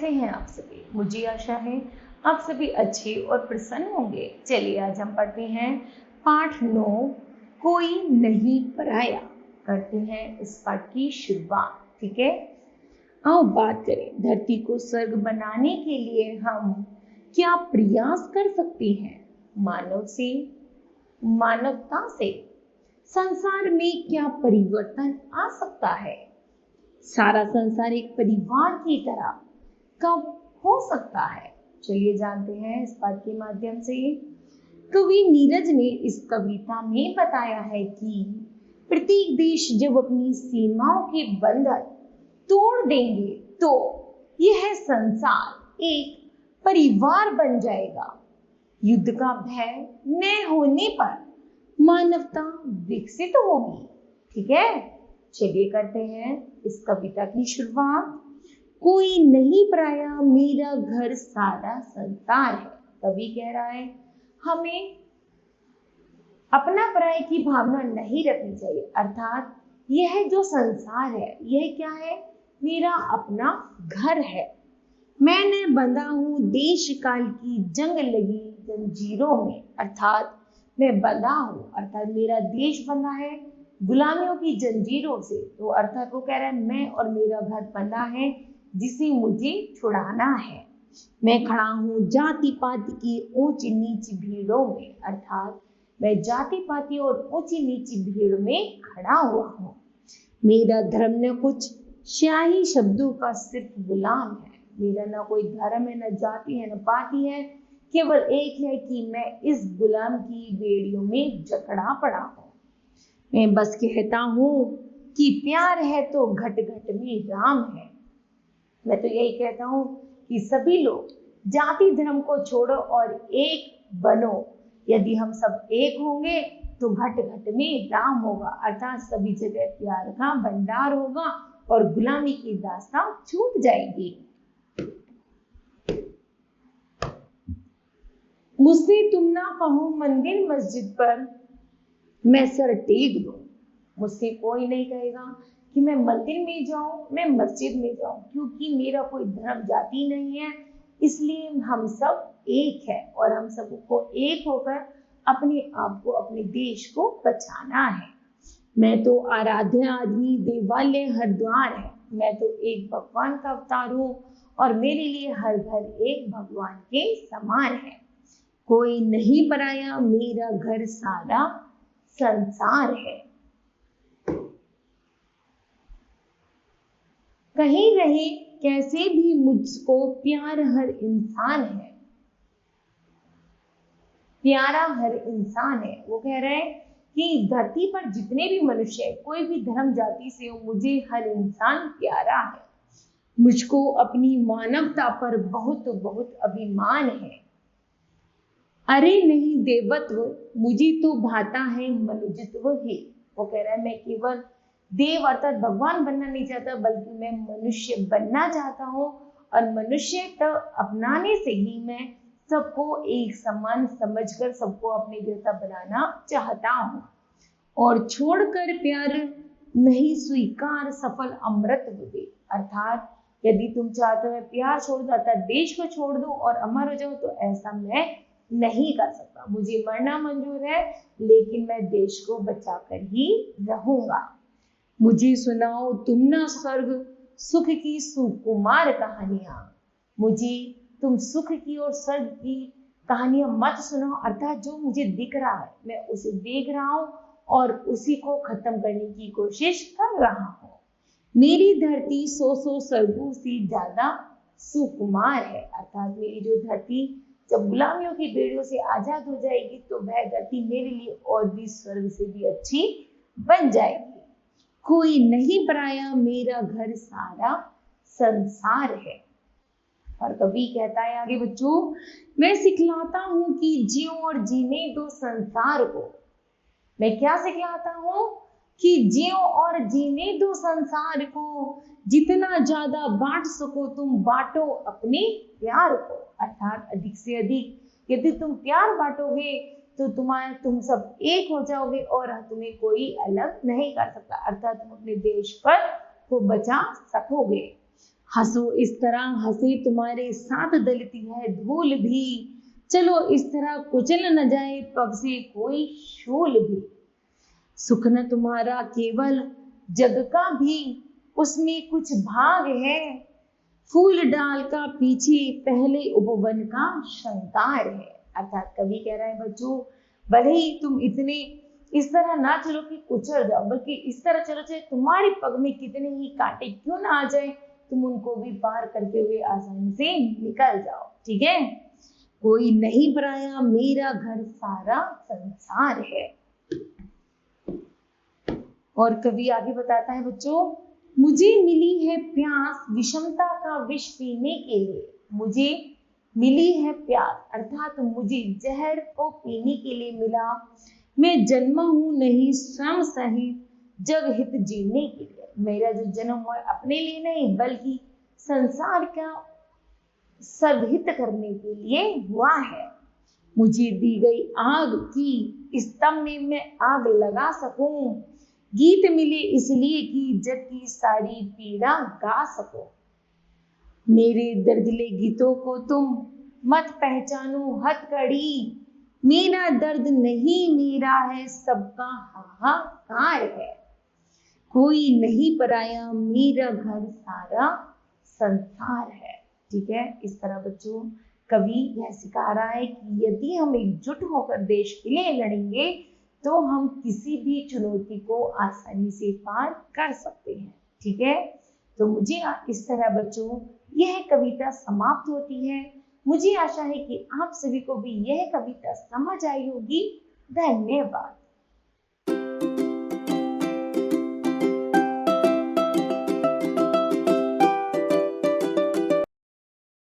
कैसे हैं आप सभी? मुझे आशा है आप सभी अच्छे और प्रसन्न होंगे। चलिए आज हम पढ़ते हैं पाठ 9, कोई नहीं पराया। करते हैं इस पाठ की शुरुआत। ठीक है, आओ बात करें धरती को स्वर्ग बनाने के लिए हम क्या प्रयास कर सकते हैं। मानवता से संसार में क्या परिवर्तन आ सकता है। सारा संसार एक परिवार की तरह कब हो सकता है। चलिए जानते हैं इस पाठ के माध्यम से। कवि नीरज ने इस कविता में बताया है कि प्रत्येक देश जब अपनी सीमाओं के बंधन तोड़ देंगे तो यह संसार एक परिवार बन जाएगा। युद्ध का भय न होने पर मानवता विकसित होगी। ठीक है, चलिए करते हैं इस कविता की शुरुआत। कोई नहीं पराया, मेरा घर सारा संसार है। कवि कह रहा है हमें अपना पराये की भावना नहीं रखनी चाहिए, अर्थात यह जो संसार है यह क्या है, मेरा अपना घर है। मैंने बंधा हूं देश काल की जंग लगी जंजीरों में, अर्थात मैं बंधा हूं, अर्थात मेरा देश बंधा है गुलामियों की जंजीरों से। तो अर्थात वो कह रहा है मैं और मेरा घर बंधा है जिसे मुझे छुड़ाना है। मैं खड़ा हूं जाति पाति की ऊंची नीची भीड़ों में, अर्थात मैं जाति पाति और ऊंची नीची भीड़ में खड़ा हुआ हूं। मेरा धर्म न कुछ शाही शब्दों का सिर्फ गुलाम है। मेरा ना कोई धर्म है, न जाति है, न पाति है, केवल एक है कि मैं इस गुलाम की बेड़ियों में जकड़ा पड़ा हूं। मैं बस कहता हूं कि प्यार है तो घट घट में राम है। मैं तो यही कहता हूं कि सभी लोग जाति धर्म को छोड़ो और एक बनो। यदि हम सब एक होंगे तो घट घट में राम होगा, अर्थात सभी जगह प्यार का भंडार होगा और गुलामी की दास्तां छूट जाएगी। मुझसे तुम ना कहो मंदिर मस्जिद पर मैं सर टेक दूं। मुझसे कोई नहीं कहेगा कि मैं मंदिर में जाऊं, मैं मस्जिद में जाऊं, क्योंकि मेरा कोई धर्म जाति नहीं है। इसलिए हम सब एक है और हम सबको एक होकर अपने आप को, अपने देश को बचाना है। मैं तो आराध्य आदमी, देवालय हर द्वार है। मैं तो एक भगवान का अवतार हूँ और मेरे लिए हर घर एक भगवान के समान है। कोई नहीं पराया, मेरा घर सारा संसार है। कहीं रहे कैसे भी मुझको प्यार हर इंसान है। प्यारा हर इंसान है। वो कह रहे हैं कि धरती पर जितने भी मनुष्य है, कोई भी धर्म जाति से हो, मुझे हर इंसान प्यारा है। मुझको अपनी मानवता पर बहुत बहुत अभिमान है। अरे नहीं देवत्व, मुझे तो भाता है मनुजत्व ही। वो कह रहा है मैं केवल देव अर्थात भगवान बनना नहीं चाहता, बल्कि मैं मनुष्य बनना चाहता हूँ और मनुष्य तो अपनाने से ही मैं सबको एक समान समझकर सबको अपने जैसा बनाना चाहता हूँ। और छोड़कर प्यार नहीं स्वीकार सफल अमृत हुए, अर्थात यदि तुम चाहते हो मैं प्यार छोड़ दो अर्थात देश को छोड़ दो और अमर हो जाओ, तो ऐसा मैं नहीं कर सकता। मुझे मरना मंजूर है, लेकिन मैं देश को बचाकर ही रहूंगा। मुझे सुनाओ तुम ना स्वर्ग सुख की सुकुमार कहानियां। मुझे तुम सुख की और स्वर्ग की कहानियां मत सुनाओ, अर्थात जो मुझे दिख रहा है मैं उसे देख रहा हूं और उसी को खत्म करने की कोशिश कर रहा हूं। मेरी धरती 100 स्वर्गों से ज्यादा सुकुमार है, अर्थात मेरी जो धरती जब गुलामियों की बेड़ियों से आजाद हो जाएगी तो वह धरती मेरे लिए और भी स्वर्ग से भी अच्छी बन जाएगी। कोई नहीं पराया, मेरा घर सारा संसार है। और कवि कहता है आगे बच्चों, मैं सिखलाता हूं कि जियो और जीने दो संसार को। मैं क्या सिखलाता हूं कि जियो और जीने दो संसार को। जितना ज्यादा बांट सको तुम बांटो अपने प्यार को, अर्थात अधिक से अधिक यदि तुम प्यार बांटोगे तो तुम सब एक हो जाओगे और तुम्हें कोई अलग नहीं कर सकता, अर्थात तुम अपने देश पर को बचा सकोगे। हंसो इस तरह हंसे तुम्हारे साथ दलती है धूल भी, चलो इस तरह कुचल न जाए पग से कोई शूल भी। सुख न तुम्हारा केवल जग का भी, उसमें कुछ भाग है, फूल डाल का पीछे पहले उपवन का शृंगार है। अर्थात कवि कह रहा है बच्चों, भले ही तुम इतने इस तरह ना चलो कि कुचल जाओ, बल्कि इस तरह चलो चाहे तुम्हारे पग में कितने ही कांटे क्यों ना आ जाए, तुम उनको भी पार करते हुए आसानी से निकल जाओ। ठीक है, कोई नहीं पराया मेरा घर सारा संसार है। और कवि आगे बताता है बच्चों, मुझे मिली है प्यास विषमता का विष पीने के लिए, मुझे मिली है प्यास अर्थात मुझे जहर को पीने के लिए मिला, मैं जन्मा हूं नहीं स्वयं सहित जग हित जीने के लिए। मेरा जो जन्म हुआ अपने लिए नहीं बल्कि संसार का सर्वहित करने के लिए हुआ है। मुझे दी गई आग की स्तंभ में मैं आग लगा सकूं, गीत मिले इसलिए कि जग की सारी पीड़ा गा सको। मेरे दर्दले गीतों को तुम मत पहचानो हथकड़ी, मेरा दर्द नहीं मेरा है सबका हाहाकार है। कोई नहीं पराया मेरा घर सारा संसार है। ठीक है, इस तरह बच्चों कवि यह सिखा रहा है कि यदि हम एकजुट होकर देश के लिए लड़ेंगे तो हम किसी भी चुनौती को आसानी से पार कर सकते हैं। ठीक है, तो मुझे इस तरह बच्चों यह कविता समाप्त होती है। मुझे आशा है कि आप सभी को भी यह कविता समझ आई होगी। धन्यवाद।